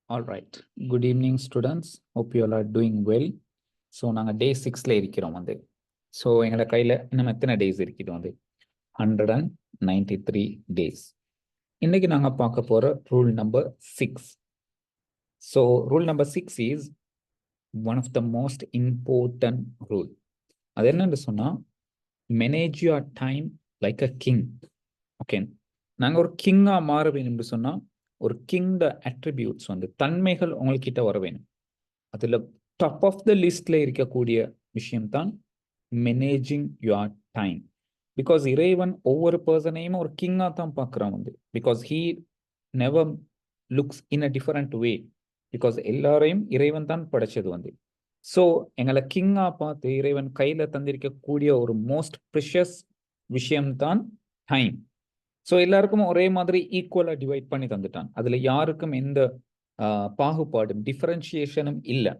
All right. Good evening, students. Hope you all are doing well. So, நாங்கள் டே 6ல இருக்கிறோம் வந்து. So எங்களோட கையில் இன்னும் எத்தனை டேஸ் இருக்குது வந்து 193 டேஸ். இன்னைக்கு நாங்கள் பார்க்க போகிற rule number 6. So rule number 6 is one of the most important rule. அது என்னன்னு சொன்னால், manage your time like a king. Okay, நாங்கள் ஒரு கிங்காக மாற வேணும்னு சொன்னால், ஒரு கிங்கோட அட்ரிபியூட்ஸ் வந்து தன்மைகள் உங்கள்கிட்ட வர வேணும். அதில் டாப் ஆஃப் த லிஸ்ட்ல இருக்கக்கூடிய விஷயம் தான் மேனேஜிங் யுவர் டைம். பிகாஸ் இறைவன் ஒவ்வொரு பர்சனையும் ஒரு கிங்காக தான் பார்க்குறான் வந்து. Because he never looks in a different way. Because எல்லாரையும் இறைவன் தான் படைச்சது வந்து. ஸோ எங்களை கிங்காக பார்த்து இறைவன் கையில் தந்திருக்கக்கூடிய ஒரு மோஸ்ட் ப்ரிஷியஸ் விஷயம்தான் டைம். ஸோ எல்லாருக்கும் ஒரே மாதிரி ஈக்குவலாக டிவைட் பண்ணி தந்துட்டான். அதில் யாருக்கும் எந்த பாகுபாடும் டிஃபரன்ஷியேஷனும் இல்லை.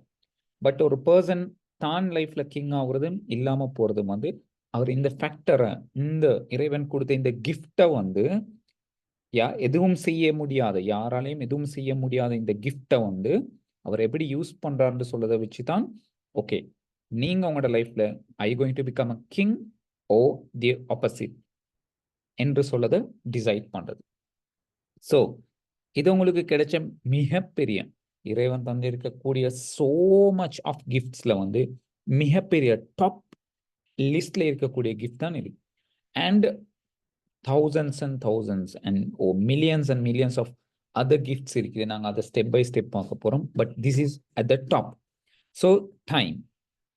பட் ஒரு பர்சன் தான் லைஃப்ல கிங் ஆகுறதும் இல்லாமல் போகிறதும் வந்து அவர் இந்த ஃபேக்டரை, இந்த இறைவன் கொடுத்த இந்த கிஃப்டை வந்து எதுவும் செய்ய முடியாத, யாராலையும் எதுவும் செய்ய முடியாத இந்த கிஃப்டை வந்து அவர் எப்படி யூஸ் பண்றாருன்னு சொல்லதை வச்சு தான் ஓகே, நீங்க உங்களோட லைஃப்ல I going to become a king or the opposite என்று சொல்லதை டிசைட் பண்றது. ஸோ இது உங்களுக்கு கிடைச்ச மிகப்பெரிய, இறைவன் தந்திருக்கக்கூடிய சோ மச் ஆஃப் கிஃப்ட்ஸ்ல வந்து மிகப்பெரிய டாப் லிஸ்ட்ல இருக்கக்கூடிய கிஃப்ட் தான் இது. And thousands and thousands and millions and millions of other gifts இருக்குது. நாங்கள் அதை ஸ்டெப் பை ஸ்டெப் பார்க்க போகிறோம். But this is at the top. So time,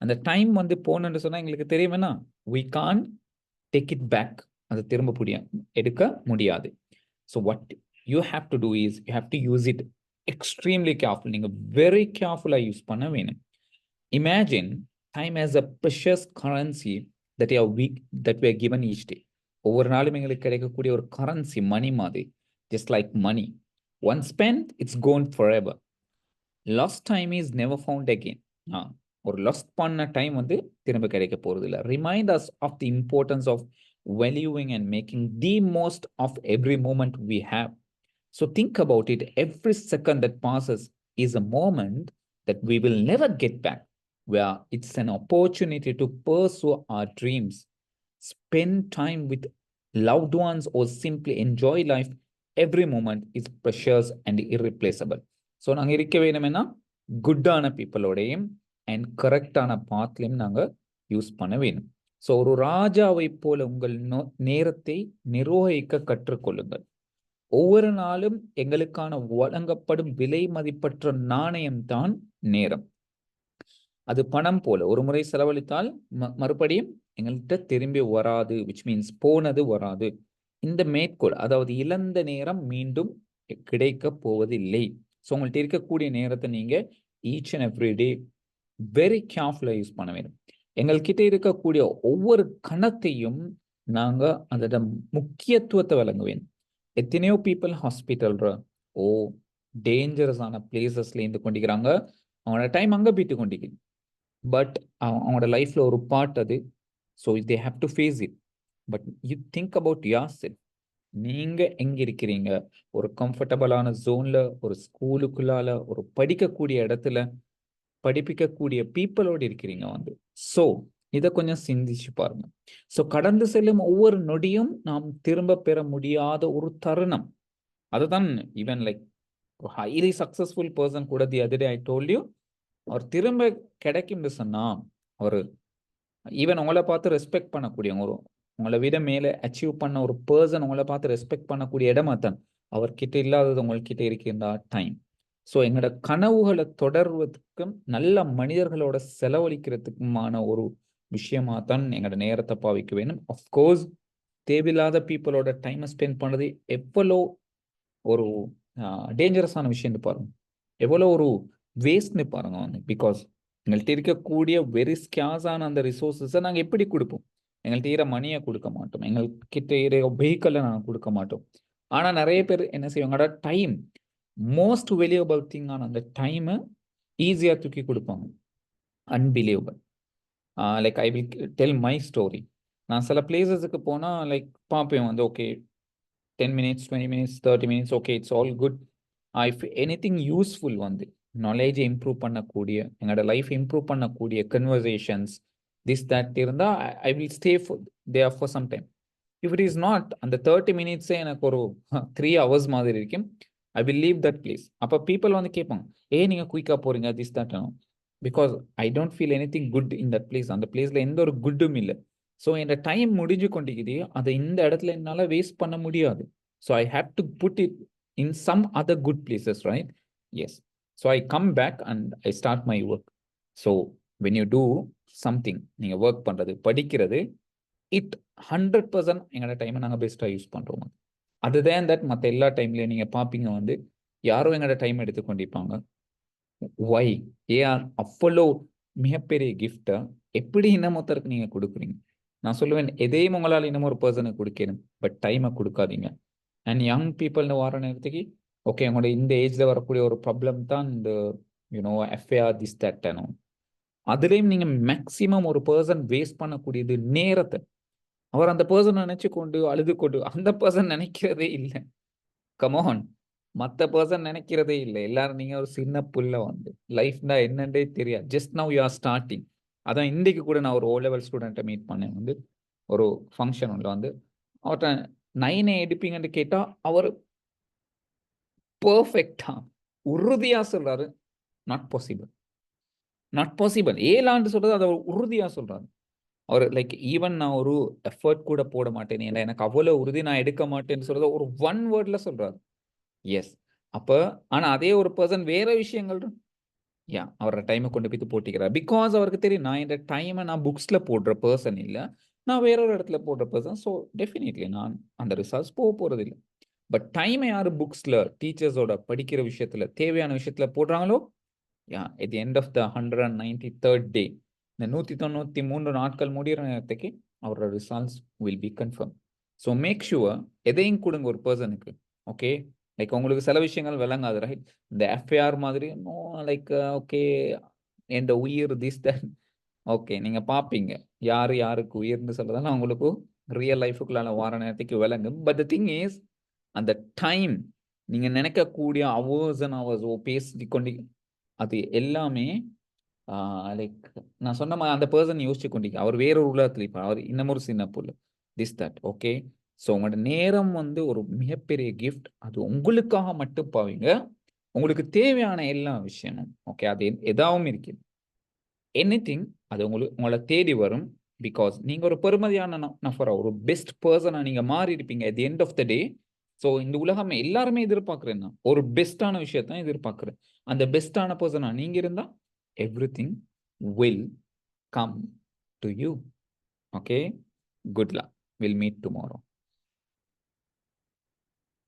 அந்த டைம் வந்து போனன்னு சொன்னால் எங்களுக்கு தெரியுமேனா, we can't take it back. அதை திரும்ப எடுக்க முடியாது. So what you have to do is you have to use it extremely careful. நீங்கள் very carefully யூஸ் பண்ண வேணும். Imagine time as a precious currency that we are given each day. ஒவ்வொரு நாளும் எங்களுக்கு கிடைக்கக்கூடிய ஒரு கரன்சி, மணி மாதிரி. Just like money, one spend it's gone forever. Lost time is never found again. ஒரு lost பண்ண டைம் வந்து திரும்ப கிடைக்க போறது இல்லை. Remind us of the importance of valuing and making the most of every moment we have. So think about it. Every second that passes is a moment that we will never get back. Where it's an opportunity to pursue our dreams, spend time with loved ones, or simply enjoy life. Every moment is precious and irreplaceable. So நாங்கள் இருக்க வேணும்னா குட்டான பீப்புளோடையும் and கரெக்டான பாத்லையும் நாங்கள் use பண்ண வேணும். So ஒரு ராஜாவை போல உங்கள் நேரத்தை நிர்வகிக்க கற்றுக்கொள்ளுங்கள். ஒவ்வொரு நாளும் எங்களுக்கான வழங்கப்படும் விலை மதிப்பற்ற நாணயம் தான் நேரம். அது பணம் போல ஒரு முறை செலவழித்தால் மறுபடியும் எங்கள்கிட்ட திரும்பி வராது, விச் மீன்ஸ் போனது வராது. இந்த மேற்கோள், அதாவது இழந்த நேரம் மீண்டும் கிடைக்க போவதில்லை. ஸோ உங்கள்கிட்ட இருக்கக்கூடிய நேரத்தை நீங்க each and every day very கேர்ஃபுல்லா யூஸ் பண்ண வேண்டும். எங்கள்கிட்ட இருக்கக்கூடிய ஒவ்வொரு கணத்தையும் நாங்க அதோட முக்கியத்துவத்தை வழங்க வேண்டும். எத்தனையோ பீப்புள் ஹாஸ்பிட்டல்ற டேஞ்சரஸான பிளேசஸ்ல இருந்து கொண்டிருக்கிறாங்க. அவனோட டைம் அங்கே போயிட்டு கொண்டிருக்குது. பட் அவங்களோட லைஃப்ல ஒரு பார்ட் அது. So they have to face it. But you think about yourself. நீங்க எங்க இருக்கிறீங்க? ஒரு கம்ஃபர்டபுளான ஜோன்ல, ஒரு ஸ்கூலுக்குள்ளால, ஒரு படிக்கக்கூடிய இடத்துல, படிப்பிக்கக்கூடிய பீப்புளோடு இருக்கிறீங்க வந்து. ஸோ இதை கொஞ்சம் சிந்திச்சு பாருங்க. ஸோ கடந்து செல்லும் ஒவ்வொரு நொடியும் நாம் திரும்ப பெற முடியாத ஒரு தருணம். அதுதான் even like highly successful person கூட the other day I told you, அவர் திரும்ப கிடைக்கும்னு சொன்னா அவர் ஈவன் உங்களை பார்த்து ரெஸ்பெக்ட் பண்ணக்கூடிய ஒரு, உங்களை விட மேலே அச்சீவ் பண்ண ஒரு பர்சன் உங்களை பார்த்து ரெஸ்பெக்ட் பண்ணக்கூடிய இடமா தான் அவர்கிட்ட இல்லாதது உங்கள்கிட்ட இருக்கின்ற டைம். ஸோ எங்களோட கனவுகளை தொடர்வதற்கும் நல்ல மனிதர்களோட செலவழிக்கிறதுக்குமான ஒரு விஷயமா தான் எங்களோட நேரத்தை பாவிக்க வேணும். அஃப்கோர்ஸ் தேவையில்லாத பீப்புளோட டைமை ஸ்பெண்ட் பண்ணது எவ்வளோ ஒரு டேஞ்சரஸான விஷயம்னு பாருங்க, எவ்வளோ ஒரு வேஸ்ட்னு பாருங்க வந்து. பிகாஸ் எங்கள்கிட்ட இருக்கக்கூடிய வெரி ஸ்கேர்ஸான அந்த ரிசோர்ஸஸை நாங்கள் எப்படி கொடுப்போம்? எங்கள்கிட்ட இருக்கிற மணியை கொடுக்க மாட்டோம், எங்கள்கிட்ட இருக்கிற வெஹிக்கலை நாங்கள் கொடுக்க மாட்டோம். ஆனால் நிறைய பேர் என்ன செய்வாங்கடா, டைம் மோஸ்ட் வேல்யூபிள் திங்கான அந்த டைமை ஈஸியாக தூக்கி கொடுப்பாங்க. Unbelievable. Like I will tell my story. நான் சில பிளேசஸுக்கு போனால் லைக் பார்ப்பேன் வந்து, okay 10 minutes, 20 minutes, 30 minutes, okay, it's all good. If anything useful வந்து நாலேஜை இம்ப்ரூவ் பண்ணக்கூடிய எங்களோட லைஃப் இம்ப்ரூவ் பண்ணக்கூடிய கன்வர்சேஷன்ஸ் திஸ் தட் இருந்தால் I will stay there for some time. If it is not, அந்த 30 மினிட்ஸே எனக்கு ஒரு 3 hours மாதிரி இருக்கும், I will leave that place. அப்போ பீப்புள் வந்து கேட்பாங்க, நீங்கள் குயிக்காக போகிறீங்க this that, because I don't feel anything good in that place. அந்த பிளேஸில் எந்த ஒரு குட்டும் இல்லை. ஸோ இந்த டைம் முடிஞ்சு கொண்டிருக்குது, அதை இந்த இடத்துல என்னால் வேஸ்ட் பண்ண முடியாது. So I have to put it in some other good places, right? Yes. So I come back and I start my work. So when you do something, நீங்கள் ஒர்க் பண்ணுறது, படிக்கிறது, இட் 100% எங்களோட டைமை நாங்கள் பெஸ்ட்டாக யூஸ் பண்ணுறோம். அதுதான் தட் மற்ற எல்லா டைம்லையும் நீங்கள் பார்ப்பீங்க வந்து யாரும் எங்களோட டைம் எடுத்துக்கொண்டிருப்பாங்க. ஒய்? ஏஆர் அவ்வளோ மிகப்பெரிய கிஃப்டை எப்படி இன்னமொத்தருக்கு நீங்கள் கொடுக்குறீங்க? நான் சொல்லுவேன், எதையும் உங்களால் இன்னமும் ஒரு பர்சனுக்கு கொடுக்கணும், பட் டைமை கொடுக்காதீங்க. அண்ட் யங் பீப்புள்னு வர நேரத்துக்கு ஓகே, உங்களோட இந்த ஏஜில் வரக்கூடிய ஒரு ப்ராப்ளம் தான் இந்த எஃப்ஐஆர் திஸ் தட்டணும். அதுலேயும் நீங்கள் மேக்சிமம் ஒரு பர்சன் வேஸ்ட் பண்ணக்கூடியது நேரத்தை. அவர் அந்த பர்சன் நினைச்சு கொண்டு அழுது கொண்டு, அந்த பர்சன் நினைக்கிறதே இல்லை. கமான், மற்ற பர்சன் நினைக்கிறதே இல்லை. எல்லாரும் நீங்கள் ஒரு சின்ன புள்ள வந்து லைஃப்னா என்னன்றே தெரியாது. Just now you are starting. அதான் இன்றைக்கு கூட நான் ஒரு O level ஸ்டூடெண்ட்டை மீட் பண்ணேன் வந்து ஒரு ஃபங்க்ஷன் உள்ள வந்து. அவர்கிட்ட 9 எடுப்பீங்கன்னு கேட்டால் அவர் பர்ஃபெக்டா உறுதியாக சொல்கிறாரு, நாட் பாசிபிள், நாட் பாசிபிள். 7 சொல்கிறது அதை உறுதியாக சொல்கிறாரு. அவர் லைக் ஈவன் நான் ஒரு எஃபர்ட் கூட போட மாட்டேன், ஏன்னா எனக்கு அவ்வளோ உறுதி, நான் எடுக்க மாட்டேன்னு சொல்கிறத ஒரு 1 wordல சொல்கிறாரு. எஸ். அப்போ ஆனால் அதே ஒரு பர்சன் வேறு விஷயங்கள் அவரோட டைமை கொண்டு போய் போட்டிக்கிறார். பிகாஸ் அவருக்கு தெரியும், நான் இந்த டைமை நான் புக்ஸில் போடுற பர்சன் இல்லை, நான் வேற ஒரு இடத்துல போடுற பர்சன். ஸோ டெஃபினெட்லி நான் அந்த ரிசல்ட்ஸ் போகிறது இல்லை. பட் டைமை யார் புக்ஸில் டீச்சர்ஸோட படிக்கிற விஷயத்தில் தேவையான விஷயத்தில் போடுறாங்களோ, at the end of the 193rd day, இந்த 193 நாட்கள் முடிகிற நேரத்துக்கு அவரோட results will be confirm. So make sure எதையும் கொடுங்க ஒரு பர்சனுக்கு. ஓகே, லைக் உங்களுக்கு சில விஷயங்கள் விளங்காது, ரைட்? இந்த எஃப்ஐஆர் மாதிரி லைக் ஓகே எந்த உயிர் திஸ் தட், ஓகே நீங்கள் பார்ப்பீங்க யார் யாருக்கு உயிர்னு சொல்கிறதால உங்களுக்கு ரியல் லைஃபுக்குள்ளால வார நேரத்துக்கு விளங்கும். பட் த திங் இஸ், அந்த டைம் நீங்கள் நினைக்கக்கூடிய ஹவர்ஸ் அண்ட் ஹவர்ஸ் பேசி கொண்டு அது எல்லாமே லைக் நான் சொன்ன மாதிரி அந்த பர்சன் யோசிச்சு கொண்டிருக்க, அவர் வேற ஒரு உலகத்தில் இருப்பார், அவர் இன்னமும் ஒரு சின்ன புல் திஸ் தட். ஓகே, ஸோ உங்களோட நேரம் வந்து ஒரு மிகப்பெரிய கிஃப்ட். அது உங்களுக்காக மட்டும் பாவீங்க. உங்களுக்கு தேவையான எல்லா விஷயமும் ஓகே, அது எதாவும் இருக்குது, எனிதிங் அது உங்களை தேடி வரும். பிகாஸ் நீங்கள் ஒரு பெருமதியான நபரா, ஒரு பெஸ்ட் பர்சனாக நீங்கள் மாறி இருப்பீங்க at the end of the day. So இந்த உலகம் எல்லாருமே எதிர்பார்க்குறேன்னா ஒரு பெஸ்ட்டான விஷயத்தான் எதிர்பார்க்குறேன். அந்த பெஸ்ட்டான பர்சனாக நீங்கள் இருந்தால் everything will come to you. Okay, good luck. We'll meet tomorrow.